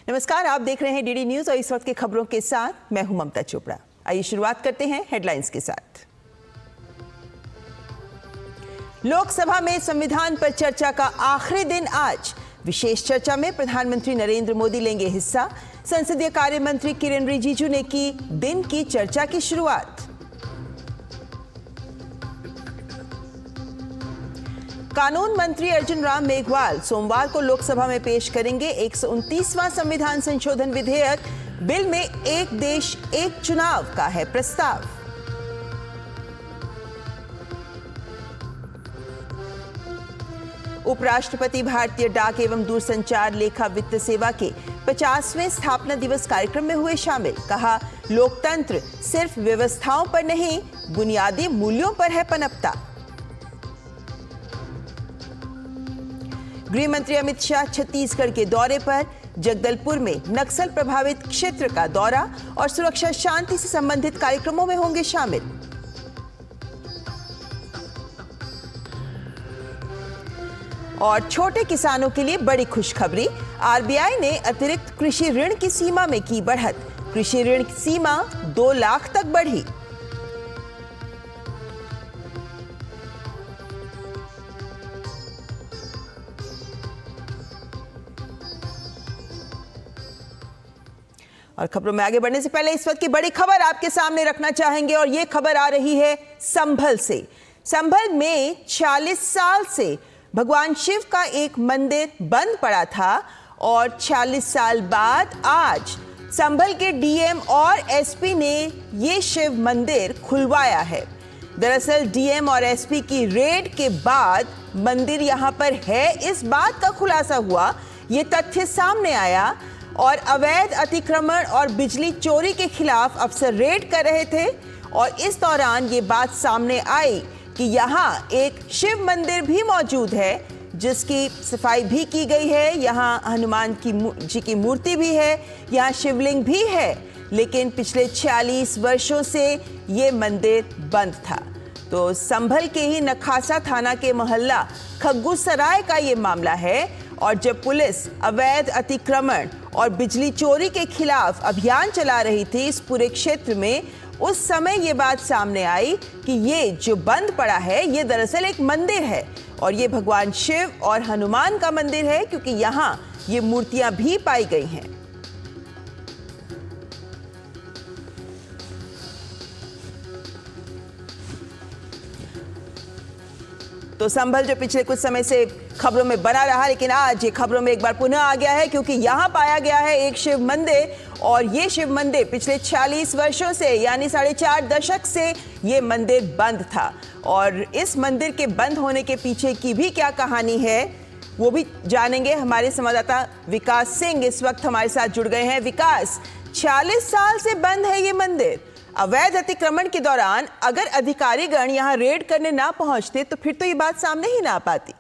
नमस्कार, आप देख रहे हैं डीडी न्यूज और इस वक्त की खबरों के साथ मैं हूं ममता चोपड़ा। आइए शुरुआत करते हैं हेडलाइंस के साथ। लोकसभा में संविधान पर चर्चा का आखिरी दिन आज। विशेष चर्चा में प्रधानमंत्री नरेंद्र मोदी लेंगे हिस्सा। संसदीय कार्य मंत्री किरेन रिजिजू ने की दिन की चर्चा की शुरुआत। कानून मंत्री अर्जुन राम मेघवाल सोमवार को लोकसभा में पेश करेंगे 129वां संविधान संशोधन विधेयक। बिल में एक देश एक चुनाव का है प्रस्ताव। उपराष्ट्रपति भारतीय डाक एवं दूरसंचार लेखा वित्त सेवा के 50वें स्थापना दिवस कार्यक्रम में हुए शामिल। कहा, लोकतंत्र सिर्फ व्यवस्थाओं पर नहीं, बुनियादी मूल्यों पर है पनपता। गृह मंत्री अमित शाह छत्तीसगढ़ के दौरे पर। जगदलपुर में नक्सल प्रभावित क्षेत्र का दौरा और सुरक्षा शांति से संबंधित कार्यक्रमों में होंगे शामिल। और छोटे किसानों के लिए बड़ी खुशखबरी, आरबीआई ने अतिरिक्त कृषि ऋण की सीमा में की बढ़त। कृषि ऋण की सीमा 2 लाख तक बढ़ी। और खबरों में आगे बढ़ने से पहले इस वक्त की बड़ी खबर आपके सामने रखना चाहेंगे और ये खबर आ रही है संभल से। संभल में 40 साल से भगवान शिव का एक मंदिर बंद पड़ा था और 40 साल बाद आज संभल के डीएम और एसपी ने ये शिव मंदिर खुलवाया है। दरअसल डीएम और एसपी की रेड के बाद मंदिर यहां पर है, इस बात का खुलासा हुआ, ये तथ्य सामने आया और अवैध अतिक्रमण और बिजली चोरी के खिलाफ अफसर रेड कर रहे थे और इस दौरान ये बात सामने आई कि यहाँ एक शिव मंदिर भी मौजूद है जिसकी सफाई भी की गई है। यहाँ हनुमान जी की मूर्ति भी है, यहाँ शिवलिंग भी है, लेकिन पिछले 46 वर्षों से ये मंदिर बंद था। तो संभल के ही नखासा थाना के मोहल्ला खग्गू सराय का ये मामला है और जब पुलिस अवैध अतिक्रमण और बिजली चोरी के खिलाफ अभियान चला रही थी इस पूरे क्षेत्र में, उस समय ये बात सामने आई कि ये जो बंद पड़ा है ये दरअसल एक मंदिर है और ये भगवान शिव और हनुमान का मंदिर है क्योंकि यहाँ ये मूर्तियां भी पाई गई हैं। तो संभल जो पिछले कुछ समय से खबरों में बना रहा, लेकिन आज ये खबरों में एक बार पुनः आ गया है क्योंकि यहाँ पाया गया है एक शिव मंदिर और ये शिव मंदिर पिछले 46 वर्षों से यानी 4.5 दशक से ये मंदिर बंद था और इस मंदिर के बंद होने के पीछे की भी क्या कहानी है वो भी जानेंगे। हमारे संवाददाता विकास सिंह इस वक्त हमारे साथ जुड़ गए हैं। विकास, 40 साल से बंद है ये मंदिर। अवैध अतिक्रमण के दौरान अगर अधिकारीगण यहाँ रेड करने ना पहुंचते तो फिर तो ये बात सामने ही ना आ पाती।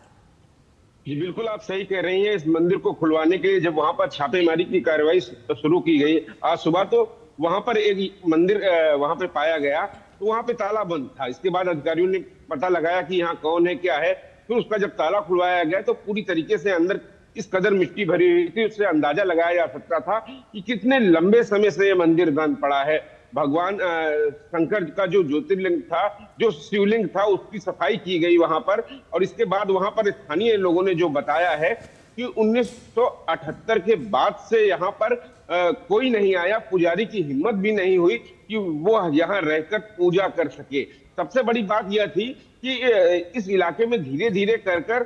जी बिल्कुल, आप सही कह रही हैं। इस मंदिर को खुलवाने के लिए जब वहां पर छापेमारी की कार्रवाई शुरू की गई आज सुबह, तो वहां पर एक मंदिर वहां पे पाया गया, तो वहां पे ताला बंद था। इसके बाद अधिकारियों ने पता लगाया कि यहाँ कौन है क्या है, फिर उसका जब ताला खुलवाया गया तो पूरी तरीके से अंदर इस कदर मिट्टी भरी हुई थी, उससे अंदाजा लगाया जा सकता था कि कितने लंबे समय से यह मंदिर बंद पड़ा है। भगवान शंकर का जो ज्योतिर्लिंग था, जो शिवलिंग था, उसकी सफाई की गई वहां पर और इसके बाद वहां पर स्थानीय लोगों ने जो बताया है कि 1978 के बाद से यहाँ पर कोई नहीं आया, पुजारी की हिम्मत भी नहीं हुई कि वो यहाँ रहकर पूजा कर सके। सबसे बड़ी बात यह थी कि इस इलाके में धीरे धीरे कर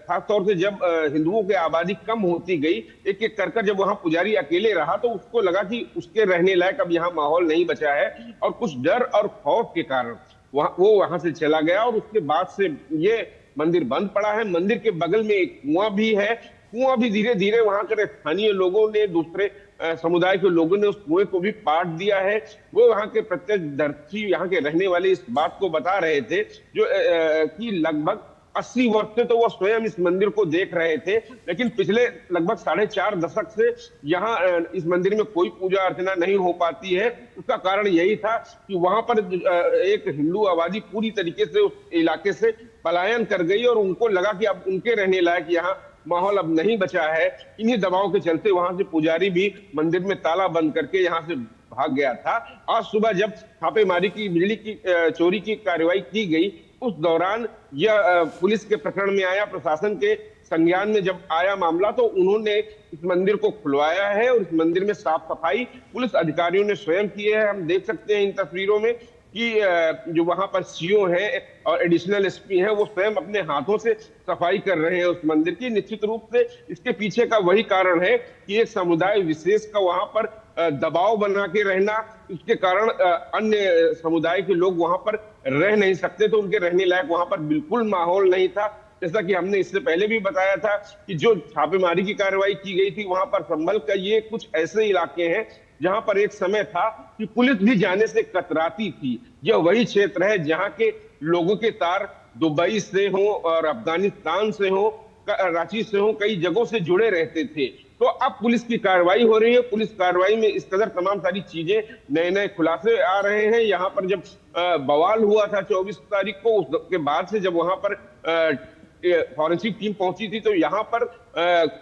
खासतौर से जब हिंदुओं की आबादी कम होती गई, एक एक कर जब वहां पुजारी अकेले रहा तो उसको लगा कि उसके रहने लायक अब यहाँ माहौल नहीं बचा है और कुछ डर और खौफ के कारण वो वहां से चला गया और उसके बाद से ये मंदिर बंद पड़ा है। मंदिर के बगल में एक कुआं भी है, कुआं भी धीरे धीरे वहां के स्थानीय लोगों ने, दूसरे समुदाय के लोगों ने उस कुएं को भी पाट दिया है। वो वहां के प्रत्यक्षदर्शी, यहाँ के रहने वाले इस बात को बता रहे थे जो कि लगभग 80 वर्ष से तो वो स्वयं इस मंदिर को देख रहे थे, लेकिन पिछले लगभग 4.5 दशक से यहाँ इस मंदिर में कोई पूजा अर्चना नहीं हो पाती है। उसका कारण यही था कि वहां पर एक हिंदू आबादी पूरी तरीके से उस इलाके से पलायन कर गई और उनको लगा कि अब उनके रहने लायक यहाँ माहौल अब नहीं बचा है। इन्हीं दबाव के चलते वहां से पुजारी भी मंदिर में ताला बंद करके यहाँ से भाग गया था। आज सुबह जब छापेमारी की, बिजली की चोरी की कार्रवाई की गई, उस दौरान यह पुलिस के प्रकरण में आया, प्रशासन के संज्ञान में जब आया मामला, तो उन्होंने इस मंदिर को खुलवाया है और इस मंदिर में साफ सफाई पुलिस अधिकारियों ने स्वयं की है। हम देख सकते हैं इन तस्वीरों में कि जो वहां पर सीओ है और एडिशनल एसपी है, वो स्वयं अपने हाथों से सफाई कर रहे हैं उस मंदिर की। निश्चित रूप से इसके पीछे का वही कारण है कि एक समुदाय विशेष का वहां पर दबाव बना के रहना, इसके कारण अन्य समुदाय के लोग वहां पर रह नहीं सकते, तो उनके रहने लायक वहां पर बिल्कुल माहौल नहीं था। जैसा कि हमने इससे पहले भी बताया था कि जो छापेमारी की कार्रवाई की गई थी वहां पर संभल का ये कुछ ऐसे इलाके हैं जहां पर एक समय था कि पुलिस भी जाने से कतराती थी। यह वही क्षेत्र है जहां के लोगों के तार दुबई से हो और अफगानिस्तान से हो, रांची से हो, कई जगहों से जुड़े रहते थे। तो अब पुलिस की कार्रवाई हो रही है। पुलिस कार्रवाई में इस कदर तमाम सारी चीजें, नए नए खुलासे आ रहे हैं। यहाँ पर जब बवाल हुआ था 24 तारीख को, उसके बाद से जब वहां पर फॉरेंसिक टीम पहुंची थी, तो यहाँ पर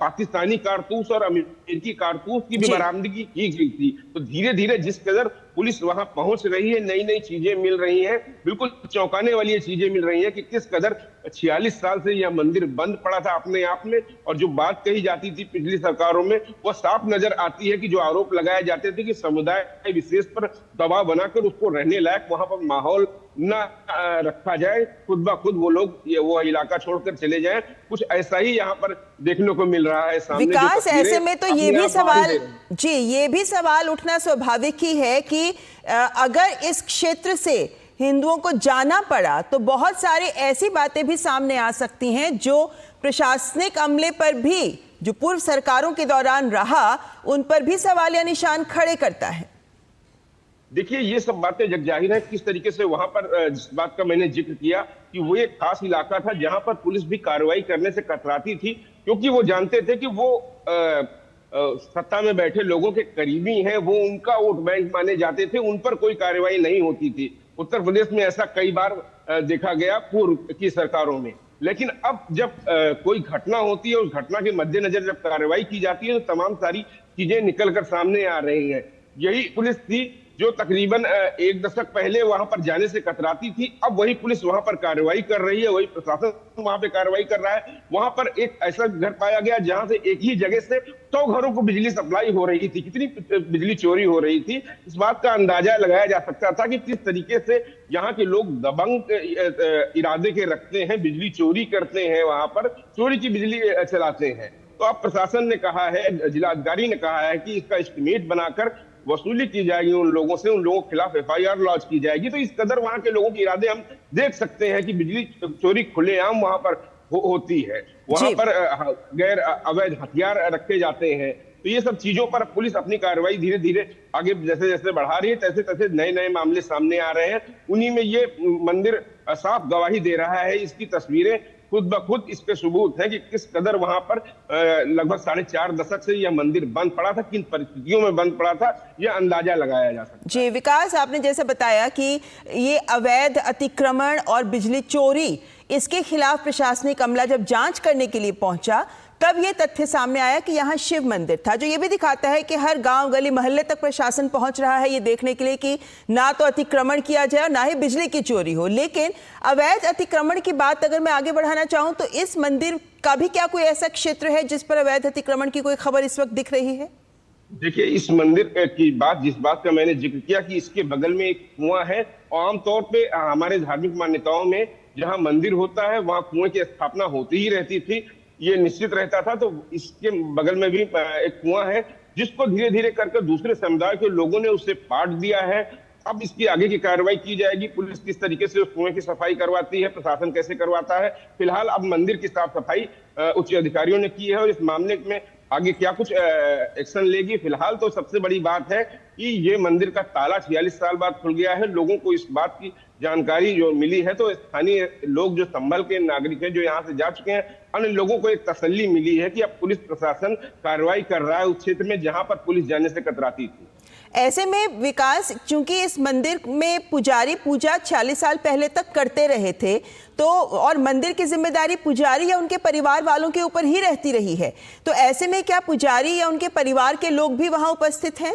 पाकिस्तानी कारतूस और अमेरिकी कारतूस की भी बरामदगी की गई थी। तो धीरे धीरे जिस कदर पुलिस वहां पहुंच रही है, नई नई चीजें मिल रही हैं, बिल्कुल चौंकाने वाली चीजें मिल रही हैं कि किस कदर 46 साल से यह मंदिर बंद पड़ा था अपने आप में। और जो बात कही जाती थी पिछली सरकारों में, वह साफ नजर आती है कि जो आरोप लगाए जाते थे कि समुदाय विशेष पर दबाव बनाकर उसको रहने लायक वहां पर माहौल न रखा जाए, खुद ब खुद वो लोग वो इलाका छोड़कर चले जाएं, कुछ ऐसा ही यहाँ पर देखने को मिल रहा है। सामने विकास, ऐसे में तो ये भी सवाल जी, ये भी सवाल उठना स्वाभाविक ही है कि अगर इस क्षेत्र से हिंदुओं को जाना पड़ा तो बहुत सारी ऐसी बातें भी सामने आ सकती हैं जो प्रशासनिक अमले पर भी, जो पूर्व सरकारों के दौरान रहा, उन पर भी सवालिया निशान खड़े करता है। देखिए, ये सब बातें जग जाहिर है। किस तरीके से वहां पर, जिस बात का मैंने जिक्र किया कि वो एक खास इलाका था जहां पर पुलिस भी कार्रवाई करने से कतराती थी, क्योंकि वो जानते थे कि वो सत्ता में बैठे लोगों के करीबी हैं, वो उनका वोट बैंक माने जाते थे, उन पर कोई कार्रवाई नहीं होती थी। उत्तर प्रदेश में ऐसा कई बार देखा गया पूर्व की सरकारों में। लेकिन अब जब कोई घटना होती है, उस घटना के मद्देनजर जब कार्रवाई की जाती है, तो तमाम सारी चीजें निकलकर सामने आ रही हैं। यही पुलिस थी जो तकरीबन एक दशक पहले वहां पर जाने से कतराती थी। अब वही पुलिस वहां पर कार्रवाई कर रही है, वही प्रशासन वहां पे कार्रवाई कर रहा है। वहां पर एक ऐसा घर पाया गया जहां से एक ही जगह से 100 घरों को बिजली सप्लाई हो रही थी। कितनी बिजली चोरी हो रही थी, इस बात का अंदाजा लगाया जा सकता था कि किस तरीके से यहाँ के लोग दबंग इरादे के रखते हैं, बिजली चोरी करते हैं, वहां पर चोरी की बिजली चलाते हैं। तो अब प्रशासन ने कहा है, जिलाधिकारी ने कहा है कि इसका एस्टीमेट बनाकर वसूली की जाएगी उन लोगों से, उन लोगों के खिलाफ FIR लॉन्च की जाएगी। तो इस कदर वहां के लोगों के इरादे हम देख सकते हैं कि बिजली चोरी खुलेआम वहां पर होती है। वहां पर गैर अवैध हथियार रखे जाते हैं। तो ये सब चीजों पर पुलिस अपनी कार्रवाई धीरे धीरे आगे जैसे जैसे बढ़ा रही है, तैसे तैसे नए नए मामले सामने आ रहे हैं। उन्हीं में ये मंदिर साफ गवाही दे रहा है। इसकी तस्वीरें खुद ब खुद इस पे सबूत है कि किस कदर वहां पर लगभग 4.5 दशक से यह मंदिर बंद पड़ा था, किन परिस्थितियों में बंद पड़ा था, यह अंदाजा लगाया जा सकता है। जी विकास, आपने जैसे बताया कि ये अवैध अतिक्रमण और बिजली चोरी, इसके खिलाफ प्रशासनिक अमला जब जांच करने के लिए पहुंचा, तब ये तथ्य सामने आया कि यहाँ शिव मंदिर था, जो ये भी दिखाता है कि हर गांव गली मोहल्ले तक प्रशासन पहुंच रहा है ये देखने के लिए कि ना तो अतिक्रमण किया जाए और ना ही बिजली की चोरी हो। लेकिन अवैध अतिक्रमण की बात अगर मैं आगे बढ़ाना चाहूं तो इस मंदिर का भी क्या कोई ऐसा क्षेत्र है जिस पर अवैध अतिक्रमण की कोई खबर इस वक्त दिख रही है? देखिए, इस मंदिर की बात, जिस बात का मैंने जिक्र किया कि इसके बगल में एक कुआं है, और आमतौर पे हमारे धार्मिक मान्यताओं में जहाँ मंदिर होता है वहां कुएं की स्थापना होती ही रहती थी, ये निश्चित रहता था। तो इसके बगल में भी एक कुआं है जिसको धीरे धीरे करके दूसरे समुदाय के लोगों ने उससे पाट दिया है। अब इसकी आगे की कार्रवाई की जाएगी। पुलिस किस तरीके से उस कुएं की सफाई करवाती है, प्रशासन कैसे करवाता है। फिलहाल अब मंदिर की साफ सफाई उच्च अधिकारियों ने की है, और इस मामले में आगे क्या कुछ एक्शन लेगी। फिलहाल तो सबसे बड़ी बात है कि ये मंदिर का ताला 46 साल बाद खुल गया है। लोगों को इस बात की जानकारी जो मिली है, तो स्थानीय लोग जो संभल के नागरिक हैं, जो यहाँ से जा चुके हैं, अन्य लोगों को एक तसल्ली मिली है कि अब पुलिस प्रशासन कार्रवाई कर रहा है उस क्षेत्र में जहां पर पुलिस जाने से कतराती थी। ऐसे में विकास, चूंकि इस मंदिर में पुजारी पूजा 40 साल पहले तक करते रहे थे, तो और मंदिर की जिम्मेदारी पुजारी या उनके परिवार वालों के ऊपर ही रहती रही है, तो ऐसे में क्या पुजारी या उनके परिवार के लोग भी वहां उपस्थित हैं?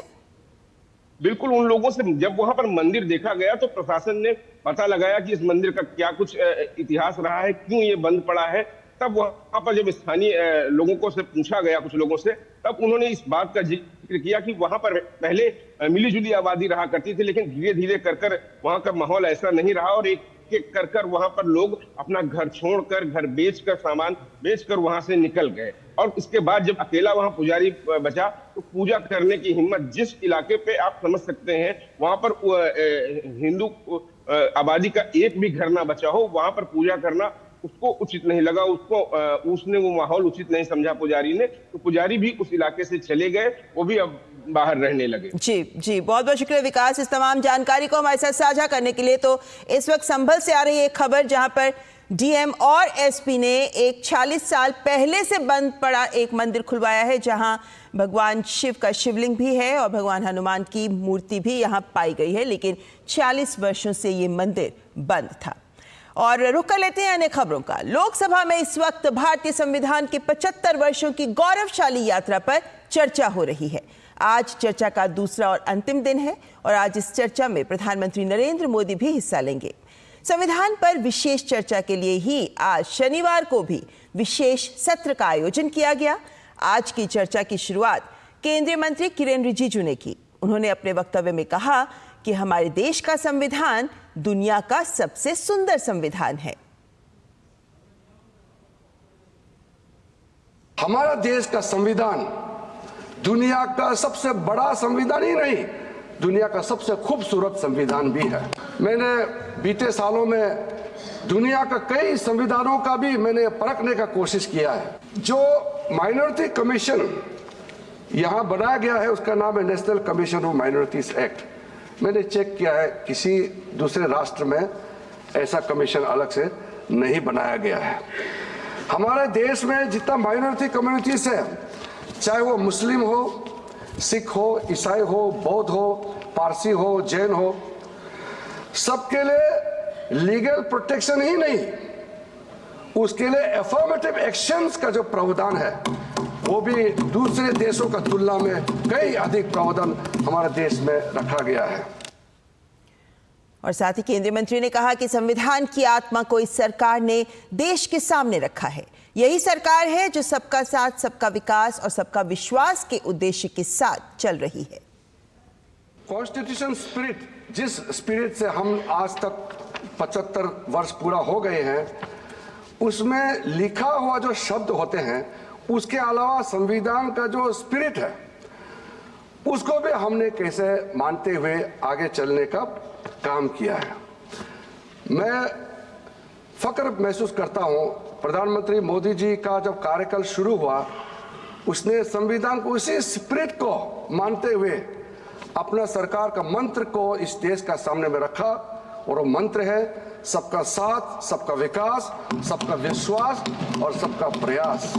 बिल्कुल, उन लोगों से जब वहां पर मंदिर देखा गया तो प्रशासन ने पता लगाया कि इस मंदिर का क्या कुछ इतिहास रहा है, क्यों ये बंद पड़ा है। तब वहां पर जब स्थानीय लोगों को से पूछा गया, कुछ लोगों से, तब उन्होंने इस बात का जिक्र किया कि वहां पर पहले मिलीजुली आबादी रहा करती थी, लेकिन धीरे धीरे कर वहां का माहौल ऐसा नहीं रहा और एक एक कर वहां पर लोग अपना घर छोड़कर, घर बेचकर, सामान बेचकर वहां से निकल गए। और इसके बाद जब अकेला वहां पुजारी बचा तो पूजा करने की हिम्मत, जिस इलाके पे आप समझ सकते हैं वहां पर हिंदू आबादी का एक भी घर ना बचा हो, वहां पर पूजा करना उसको उचित नहीं लगा, उसने वो माहौल उचित नहीं समझा पुजारी ने, तो पुजारी भी उस इलाके से चले गए, वो भी अब बाहर रहने लगे। जी जी, बहुत बहुत शुक्रिया विकास इस तमाम जानकारी को हमारे साथ साझा करने के लिए। तो इस वक्त संभल से आ रही है एक खबर जहां पर डीएम और एसपी ने एक 40 साल पहले से बंद पड़ा एक मंदिर खुलवाया है, जहां भगवान शिव का शिवलिंग भी है और भगवान हनुमान की मूर्ति भी यहां पाई गई है, लेकिन 40 वर्षों से ये मंदिर बंद था। और रुक कर लेते हैं अन्य खबरों का। लोकसभा में इस वक्त भारतीय संविधान के 75 वर्षों की गौरवशाली यात्रा पर चर्चा हो रही है। आज चर्चा का दूसरा और अंतिम दिन है और आज इस चर्चा में प्रधानमंत्री नरेंद्र मोदी भी हिस्सा लेंगे। संविधान पर विशेष चर्चा के लिए ही आज शनिवार को भी विशेष सत्र का आयोजन किया गया। आज की चर्चा की शुरुआत केंद्रीय मंत्री किरेन रिजिजू ने की। उन्होंने अपने वक्तव्य में कहा कि हमारे देश का संविधान दुनिया का सबसे सुंदर संविधान है। हमारा देश का संविधान दुनिया का सबसे बड़ा संविधान ही नहीं, दुनिया का सबसे खूबसूरत संविधान भी है। मैंने बीते सालों में दुनिया का कई संविधानों का भी मैंने परखने का कोशिश किया है। जो माइनॉरिटी कमीशन यहाँ बनाया गया है उसका नाम है national commission of minorities act. मैंने चेक किया है, किसी दूसरे राष्ट्र में ऐसा कमीशन अलग से नहीं बनाया गया है। हमारे देश में जितना माइनॉरिटी कम्युनिटीज है, चाहे वो मुस्लिम हो, सिख हो, ईसाई हो, बौद्ध हो, पारसी हो, जैन हो, सबके लिए लीगल प्रोटेक्शन ही नहीं, उसके लिए एफर्मेटिव एक्शंस का जो प्रावधान है वो भी दूसरे देशों का तुलना में कई अधिक प्रावधान हमारे देश में रखा गया है। और साथ ही केंद्रीय मंत्री ने कहा कि संविधान की आत्मा को इस सरकार ने देश के सामने रखा है। यही सरकार है जो सबका साथ, सबका विकास और सबका विश्वास के उद्देश्य के साथ चल रही है। कॉन्स्टिट्यूशन स्पिरिट, जिस स्पिरिट से हम आज तक 75 वर्ष पूरा हो गए हैं, उसमें लिखा हुआ जो शब्द होते हैं, उसके अलावा संविधान का जो स्पिरिट है उसको भी हमने कैसे मानते हुए आगे चलने का काम किया है। मैं फक्र महसूस करता हूं, प्रधानमंत्री मोदी जी का जब कार्यकाल शुरू हुआ, उसने संविधान को उसी स्पिरिट को मानते हुए अपना सरकार का मंत्र को इस देश का सामने में रखा, और वो मंत्र है सबका साथ, सबका विकास, सबका विश्वास और सबका प्रयास।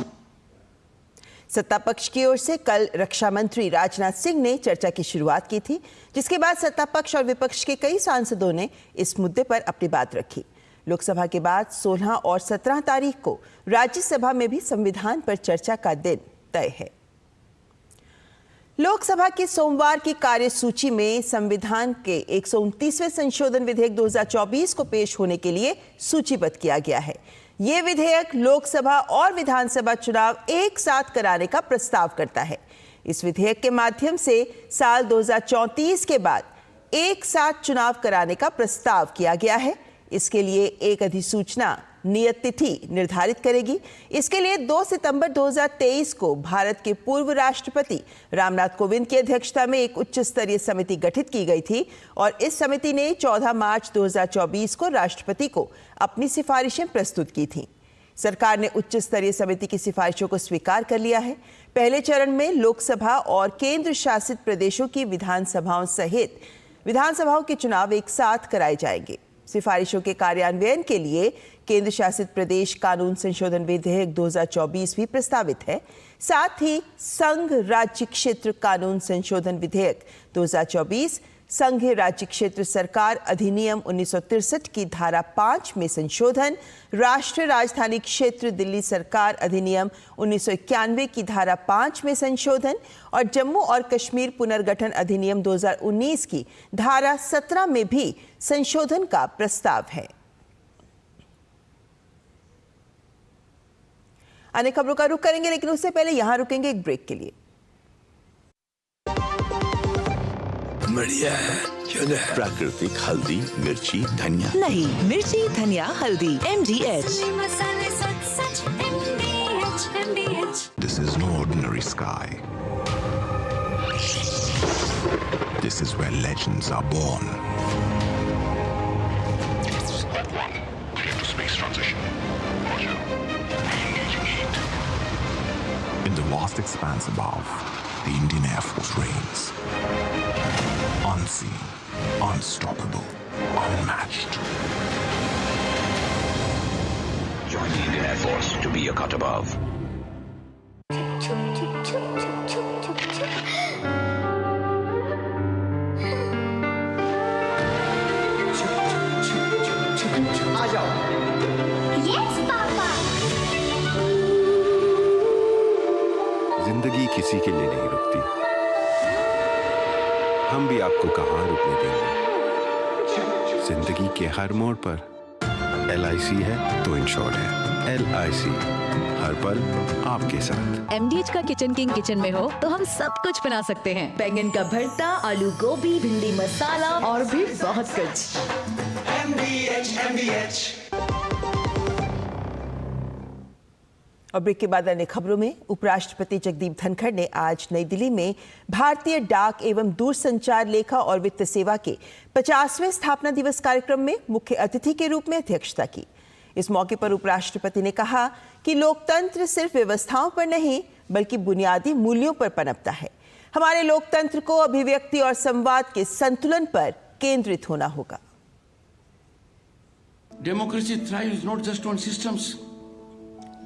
सत्ता पक्ष की ओर से कल रक्षा मंत्री राजनाथ सिंह ने चर्चा की शुरुआत की थी, जिसके बाद सत्ता पक्ष और विपक्ष के कई सांसदों ने इस मुद्दे पर अपनी बात रखी। लोकसभा के बाद 16 और 17 तारीख को राज्यसभा में भी संविधान पर चर्चा का दिन तय है। लोकसभा की सोमवार की कार्यसूची में संविधान के 129वें संशोधन विधेयक 2024 को पेश होने के लिए सूचीबद्ध किया गया है। ये विधेयक लोकसभा और विधानसभा चुनाव एक साथ कराने का प्रस्ताव करता है। इस विधेयक के माध्यम से साल 2034 के बाद एक साथ चुनाव कराने का प्रस्ताव किया गया है। इसके लिए एक अधिसूचना नियत तिथि निर्धारित करेगी। इसके लिए 2 सितंबर 2023 को भारत के पूर्व राष्ट्रपति रामनाथ कोविंद की अध्यक्षता में एक उच्च स्तरीय समिति गठित की गई थी और इस समिति ने 14 मार्च 2024 को राष्ट्रपति को अपनी सिफारिशें प्रस्तुत की थीं। सरकार ने उच्च स्तरीय समिति की सिफारिशों को स्वीकार कर लिया है। पहले चरण में लोकसभा और केंद्र शासित प्रदेशों की विधानसभाओं सहित विधानसभाओं के चुनाव एक साथ कराए जाएंगे। सिफारिशों के कार्यान्वयन के लिए केंद्र शासित प्रदेश कानून संशोधन विधेयक 2024 भी प्रस्तावित है। साथ ही संघ राज्य क्षेत्र कानून संशोधन विधेयक 2024, संघ राज्य क्षेत्र सरकार अधिनियम 1963 की धारा 5 में संशोधन, राष्ट्रीय राजधानी क्षेत्र दिल्ली सरकार अधिनियम 1991 की धारा 5 में संशोधन और जम्मू और कश्मीर पुनर्गठन अधिनियम 2019 की धारा 17 में भी संशोधन का प्रस्ताव है। अन्य खबरों का रुख करेंगे, लेकिन उससे पहले यहां रुकेंगे एक ब्रेक के लिए। बढ़िया है, क्यों है? प्राकृतिक हल्दी, मिर्ची, धनिया नहीं, मिर्ची, धनिया, हल्दी, MDH। This is no ordinary sky. This is where legends are born. Space transition. Roger. Engaging heat. In the vast expanse above, the Indian Air Force reigns. Unseen, unstoppable, unmatched. Join the Indian Air Force to be a cut above. जिंदगी किसी के लिए नहीं रुकती, हम भी आपको कहां रुकने देंगे। जिंदगी के हर मोड़ पर LIC है तो इंश्योर्ड है। LIC, हर पल आपके साथ। MDH का किचन किंग किचन में हो तो हम सब कुछ बना सकते हैं। बैंगन का भरता, आलू गोभी, भिंडी मसाला और भी बहुत कुछ। MDH। और ब्रेक के बाद अन्य खबरों में उपराष्ट्रपति जगदीप धनखड़ ने आज नई दिल्ली में भारतीय डाक एवं दूरसंचार लेखा और वित्त सेवा के 50वें स्थापना दिवस कार्यक्रम में मुख्य अतिथि के रूप में अध्यक्षता की। इस मौके पर उपराष्ट्रपति ने कहा कि लोकतंत्र सिर्फ व्यवस्थाओं पर नहीं बल्कि बुनियादी मूल्यों पर पनपता है। हमारे लोकतंत्र को अभिव्यक्ति और संवाद के संतुलन पर केंद्रित होना होगा। Democracy thrives not just on systems,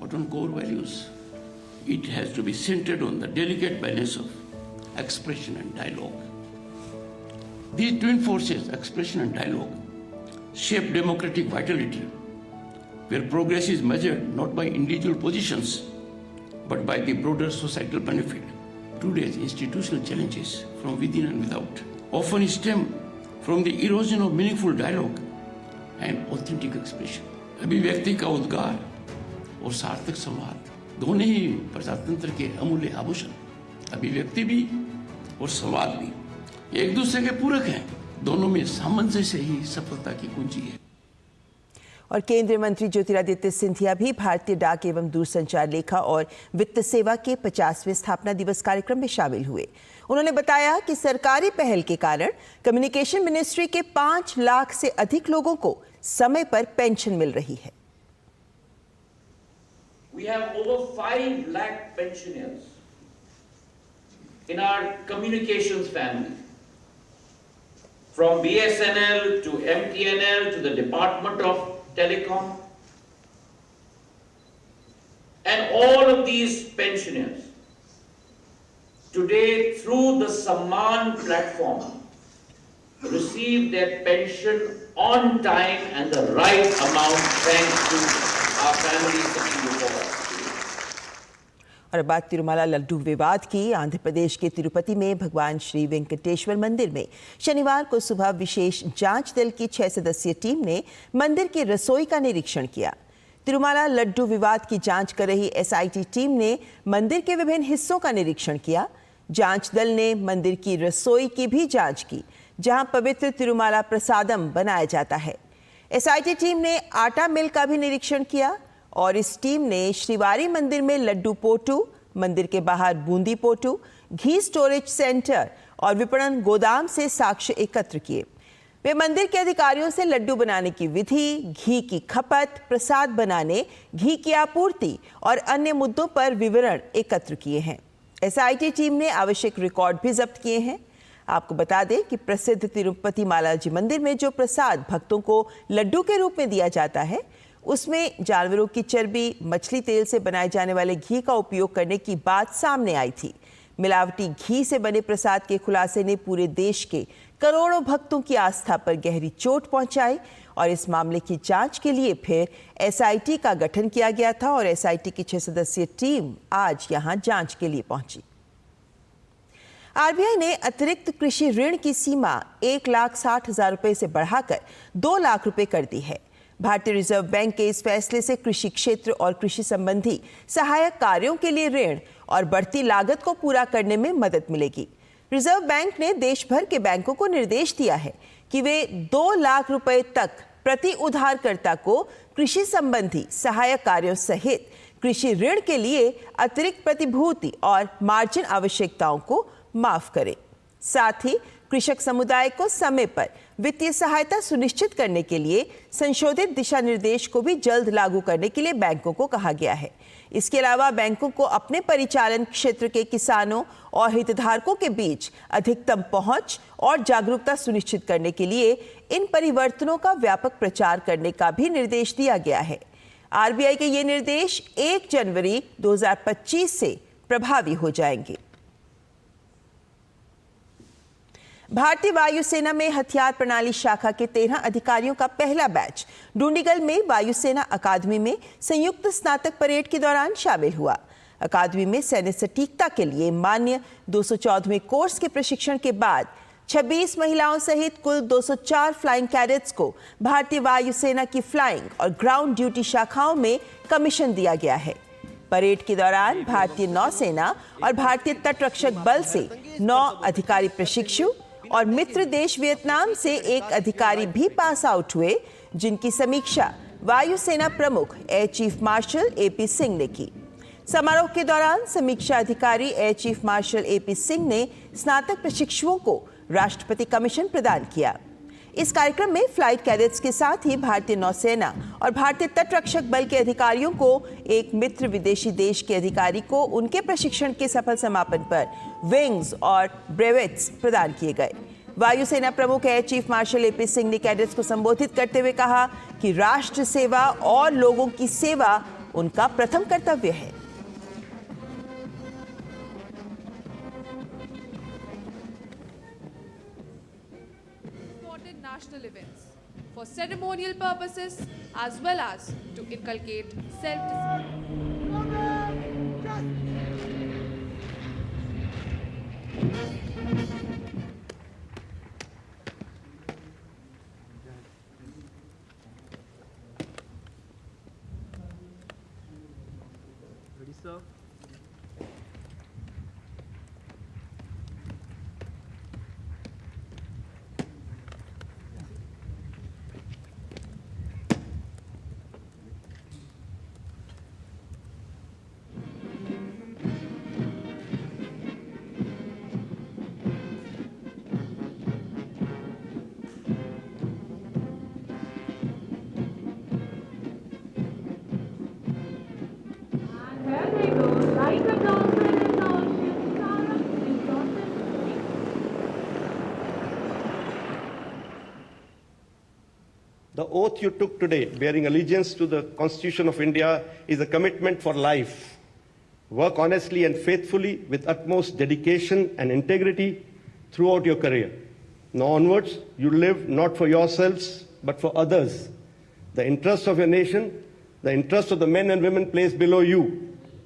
but on core values. It has to be centered on the delicate balance of expression and dialogue. These twin forces, expression and dialogue, shape democratic vitality, where progress is measured not by individual positions, but by the broader societal benefit. Today's institutional challenges from within and without often stem from the erosion of meaningful dialogue and authentic expression. अभिव्यक्ति का उद्गार और सार्थक संवाद दोनों ही प्रजातंत्र के अमूल्य आभूषण। अभिव्यक्ति भी और संवाद भी एक दूसरे के पूरक हैं। दोनों में सामंजस्य ही सफलता की कुंजी है। और केंद्रीय मंत्री ज्योतिरादित्य सिंधिया भी भारतीय डाक एवं दूरसंचार लेखा और वित्त सेवा के 50वें स्थापना दिवस कार्यक्रम में शामिल हुए। उन्होंने बताया कि सरकारी पहल के कारण कम्युनिकेशन मिनिस्ट्री के 5 लाख से अधिक लोगों को समय पर पेंशन मिल रही है। We have over 5 lakh pensioners in our communications family, from BSNL to MTNL to the Department of Telecom, and all of these pensioners today through the Samman platform receive their pension on time and the right amount thanks to our families sitting before us. और बात तिरुमाला लड्डू विवाद की। आंध्र प्रदेश के तिरुपति में भगवान श्री वेंकटेश्वर मंदिर में शनिवार को सुबह विशेष जांच दल की 6 सदस्यीय टीम ने मंदिर की रसोई का निरीक्षण किया। तिरुमाला लड्डू विवाद की जांच कर रही SIT टीम ने मंदिर के विभिन्न हिस्सों का निरीक्षण किया। जांच दल ने मंदिर की रसोई की भी जांच की, जहां पवित्र तिरुमाला प्रसादम बनाया जाता है। SIT टीम ने आटा मिल का भी निरीक्षण किया और इस टीम ने श्रीवारी मंदिर में लड्डू पोटू, मंदिर के बाहर बूंदी पोटू, घी स्टोरेज सेंटर और विपणन गोदाम से साक्ष्य एकत्र किए। वे मंदिर के अधिकारियों से लड्डू बनाने की विधि, घी की खपत, प्रसाद बनाने, घी की आपूर्ति और अन्य मुद्दों पर विवरण एकत्र किए हैं। SIT टीम ने आवश्यक रिकॉर्ड भी जब्त किए हैं। आपको बता दें कि प्रसिद्ध तिरुपति बालाजी मंदिर में जो प्रसाद भक्तों को लड्डू के रूप में दिया जाता है, उसमें जानवरों की चर्बी, मछली तेल से बनाए जाने वाले घी का उपयोग करने की बात सामने आई थी। मिलावटी घी से बने प्रसाद के खुलासे ने पूरे देश के करोड़ों भक्तों की आस्था पर गहरी चोट पहुंचाई और इस मामले की जांच के लिए फिर एसआईटी का गठन किया गया था और एसआईटी की 6 सदस्यीय टीम आज यहां जांच के लिए पहुंची। आरबीआई ने अतिरिक्त कृषि ऋण की सीमा 1,60,000 रुपए से बढ़ाकर 2 लाख रुपए कर दी है। भारतीय रिजर्व बैंक के इस फैसले से कृषि क्षेत्र और कृषि संबंधी सहायक कार्यों के लिए ऋण और बढ़ती लागत को पूरा करने में मदद मिलेगी। रिजर्व बैंक ने देश भर के बैंकों को निर्देश दिया है कि वे 2 लाख रुपए तक प्रति उधारकर्ता को कृषि संबंधी सहायक कार्यों सहित कृषि ऋण के लिए अतिरिक्त प्रतिभूति और मार्जिन आवश्यकताओं को माफ करें। साथ ही कृषक समुदाय को समय पर वित्तीय सहायता सुनिश्चित करने के लिए संशोधित दिशा निर्देश को भी जल्द लागू करने के लिए बैंकों को कहा गया है। इसके अलावा बैंकों को अपने परिचालन क्षेत्र के किसानों और हितधारकों के बीच अधिकतम पहुंच और जागरूकता सुनिश्चित करने के लिए इन परिवर्तनों का व्यापक प्रचार करने का भी निर्देश दिया गया है। आरबीआई के ये निर्देश 1 जनवरी 2025 से प्रभावी हो जाएंगे। भारतीय वायुसेना में हथियार प्रणाली शाखा के 13 अधिकारियों का पहला बैच डूंडीगल में वायुसेना अकादमी में संयुक्त स्नातक परेड के दौरान शामिल हुआ। अकादमी में सैन्य सटीकता के लिए मान्य 214वें कोर्स के प्रशिक्षण के बाद 26 महिलाओं सहित कुल 204 फ्लाइंग कैडेट्स को भारतीय वायुसेना की फ्लाइंग और ग्राउंड ड्यूटी शाखाओं में कमीशन दिया गया है। परेड के दौरान भारतीय नौसेना और भारतीय तटरक्षक बल से 9 अधिकारी प्रशिक्षु और मित्र देश वियतनाम से 1 अधिकारी भी पास आउट हुए, जिनकी समीक्षा वायुसेना प्रमुख air chief marshal AP Singh ने की। समारोह के दौरान समीक्षा अधिकारी air chief marshal AP Singh ने स्नातक प्रशिक्षुओं को राष्ट्रपति कमीशन प्रदान किया। इस कार्यक्रम में फ्लाइट कैडेट्स के साथ ही भारतीय नौसेना और भारतीय तटरक्षक बल के अधिकारियों को एक मित्र विदेशी देश के अधिकारी को उनके प्रशिक्षण के सफल समापन पर विंग्स और ब्रेवेट्स प्रदान किए गए। वायुसेना प्रमुख air chief marshal AP Singh ने कैडेट्स को संबोधित करते हुए कहा कि राष्ट्र सेवा और लोगों की सेवा उनका प्रथम कर्तव्य है। National events for ceremonial purposes as well as to inculcate Ready, sir? The oath you took today, bearing allegiance to the Constitution of India, is a commitment for life. Work honestly and faithfully with utmost dedication and integrity throughout your career. Now onwards, you live not for yourselves, but for others. The interests of your nation, the interests of the men and women placed below you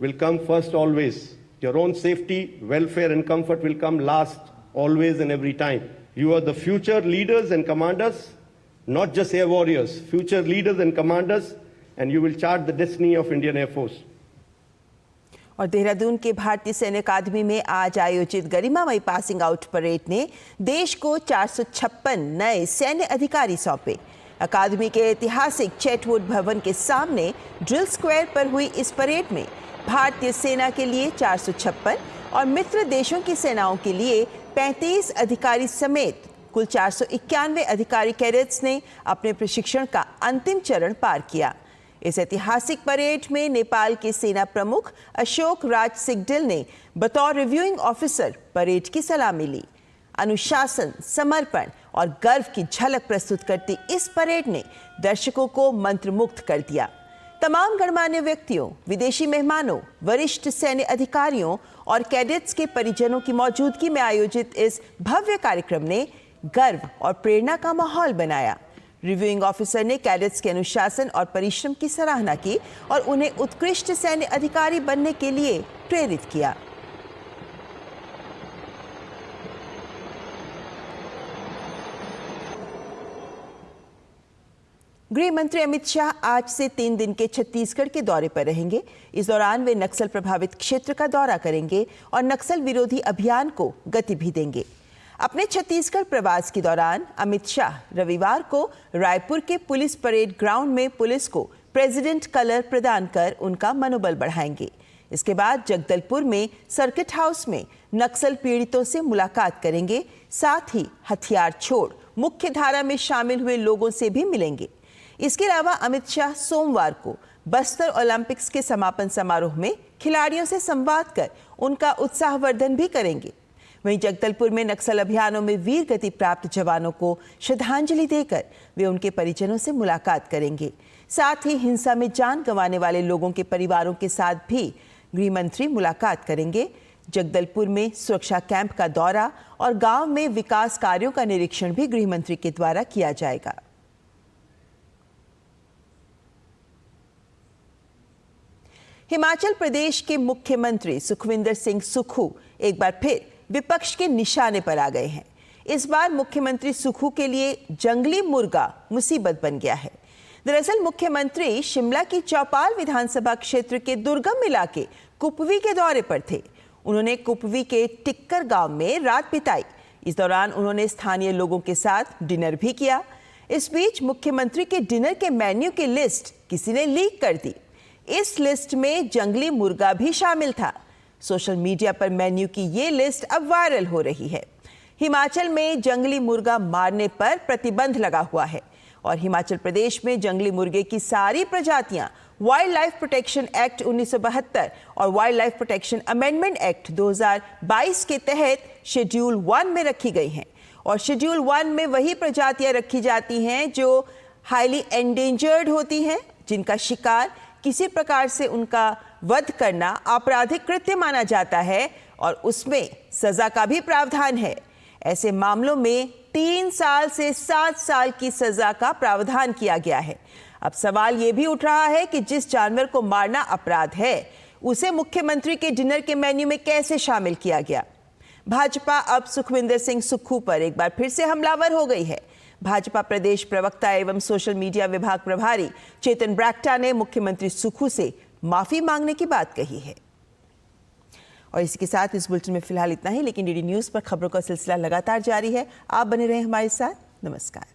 will come first always. Your own safety, welfare and comfort will come last, always and every time. You are the future leaders and commanders, not just air warriors, future leaders and commanders, and you will chart the destiny of Indian Air Force. और देहरादून के भारतीय सैन्य अकादमी में आज आयोजित गरिमामयी passing out parade ने देश को 456 नए सैन्य अधिकारी सौंपे। अकादमी के ऐतिहासिक चैटवुड भवन के सामने ड्रिल स्क्वायर पर हुई इस परेड में भारतीय सेना के लिए 456 और मित्र देशों की सेनाओं के लिए 35 अधिकारी समेत कुल 491 अधिकारी कैडेट्स ने अपने प्रशिक्षण का अंतिम चरण पार किया। इस ऐतिहासिक परेड में नेपाल के सेना प्रमुख अशोक राज सिग्डेल ने बतौर रिव्यूइंग ऑफिसर परेड की सलामी ली। अनुशासन, समर्पण और गर्व की झलक प्रस्तुत करती इस परेड ने दर्शकों को मंत्रमुग्ध कर दिया। तमाम गणमान्य व्यक्तियों, विदेशी मेहमानों, वरिष्ठ सैन्य अधिकारियों और कैडेट्स के परिजनों की मौजूदगी में आयोजित इस भव्य कार्यक्रम ने गर्व और प्रेरणा का माहौल बनाया। रिव्यूइंग ऑफिसर ने कैडेट्स के अनुशासन और परिश्रम की सराहना की और उन्हें उत्कृष्ट सैन्य अधिकारी बनने के लिए प्रेरित किया। गृह मंत्री अमित शाह आज से 3 दिन के छत्तीसगढ़ के दौरे पर रहेंगे। इस दौरान वे नक्सल प्रभावित क्षेत्र का दौरा करेंगे और नक्सल विरोधी अभियान को गति भी देंगे। अपने छत्तीसगढ़ प्रवास के दौरान अमित शाह रविवार को रायपुर के पुलिस परेड ग्राउंड में पुलिस को प्रेसिडेंट कलर प्रदान कर उनका मनोबल बढ़ाएंगे। इसके बाद जगदलपुर में सर्किट हाउस में नक्सल पीड़ितों से मुलाकात करेंगे। साथ ही हथियार छोड़ मुख्य धारा में शामिल हुए लोगों से भी मिलेंगे। इसके अलावा अमित शाह सोमवार को बस्तर ओलंपिक्स के समापन समारोह में खिलाड़ियों से संवाद कर उनका उत्साहवर्धन भी करेंगे। वहीं जगदलपुर में नक्सल अभियानों में वीर गति प्राप्त जवानों को श्रद्धांजलि देकर वे उनके परिजनों से मुलाकात करेंगे। साथ ही हिंसा में जान गंवाने वाले लोगों के परिवारों के साथ भी गृह मंत्री मुलाकात करेंगे। जगदलपुर में सुरक्षा कैंप का दौरा और गांव में विकास कार्यों का निरीक्षण भी गृह मंत्री के द्वारा किया जाएगा। हिमाचल प्रदेश के मुख्यमंत्री सुखविंदर सिंह सुक्खू एक बार फिर विपक्ष के निशाने पर आ गए हैं। इस बार मुख्यमंत्री सुक्खू के लिए जंगली मुर्गा मुसीबत बन गया है। दरअसल मुख्यमंत्री शिमला की चौपाल विधानसभा क्षेत्र के दुर्गम इलाके कुपवी के दौरे पर थे। उन्होंने कुपवी के टिक्कर गांव में रात बिताई। इस दौरान उन्होंने स्थानीय लोगों के साथ डिनर भी किया। इस बीच मुख्यमंत्री के डिनर के मेन्यू की लिस्ट किसी ने लीक कर दी। इस लिस्ट में जंगली मुर्गा भी शामिल था। सोशल मीडिया पर मेन्यू की ये लिस्ट अब वायरल हो रही है। हिमाचल में जंगली मुर्गा मारने पर प्रतिबंध लगा हुआ है और हिमाचल प्रदेश में जंगली मुर्गे की सारी प्रजातियां वाइल्ड लाइफ प्रोटेक्शन एक्ट 1972 और wild life protection amendment act 2022 के तहत शेड्यूल 1 में रखी गई हैं और शेड्यूल 1 में वही प्रजातियां रखी जाती हैं जो हाईली एंडेंजर्ड होती हैं, जिनका शिकार किसी प्रकार से उनका वध करना आपराधिक कृत्य माना जाता है और उसमें सजा का भी प्रावधान है। ऐसे मामलों में 3 साल से 7 साल की सजा का प्रावधान किया गया है। अब सवाल यह भी उठ रहा है कि जिस जानवर को मारना अपराध है उसे मुख्यमंत्री के डिनर के मेन्यू में कैसे शामिल किया गया। भाजपा अब सुखविंदर सिंह सुक्खू पर एक बार फिर से हमलावर हो गई है। भाजपा प्रदेश प्रवक्ता एवं सोशल मीडिया विभाग प्रभारी चेतन ब्रैक्टा ने मुख्यमंत्री सुक्खू से माफी मांगने की बात कही है। और इसी के साथ इस बुलेटिन में फिलहाल इतना ही, लेकिन डीडी न्यूज पर खबरों का सिलसिला लगातार जारी है। आप बने रहें हमारे साथ। नमस्कार।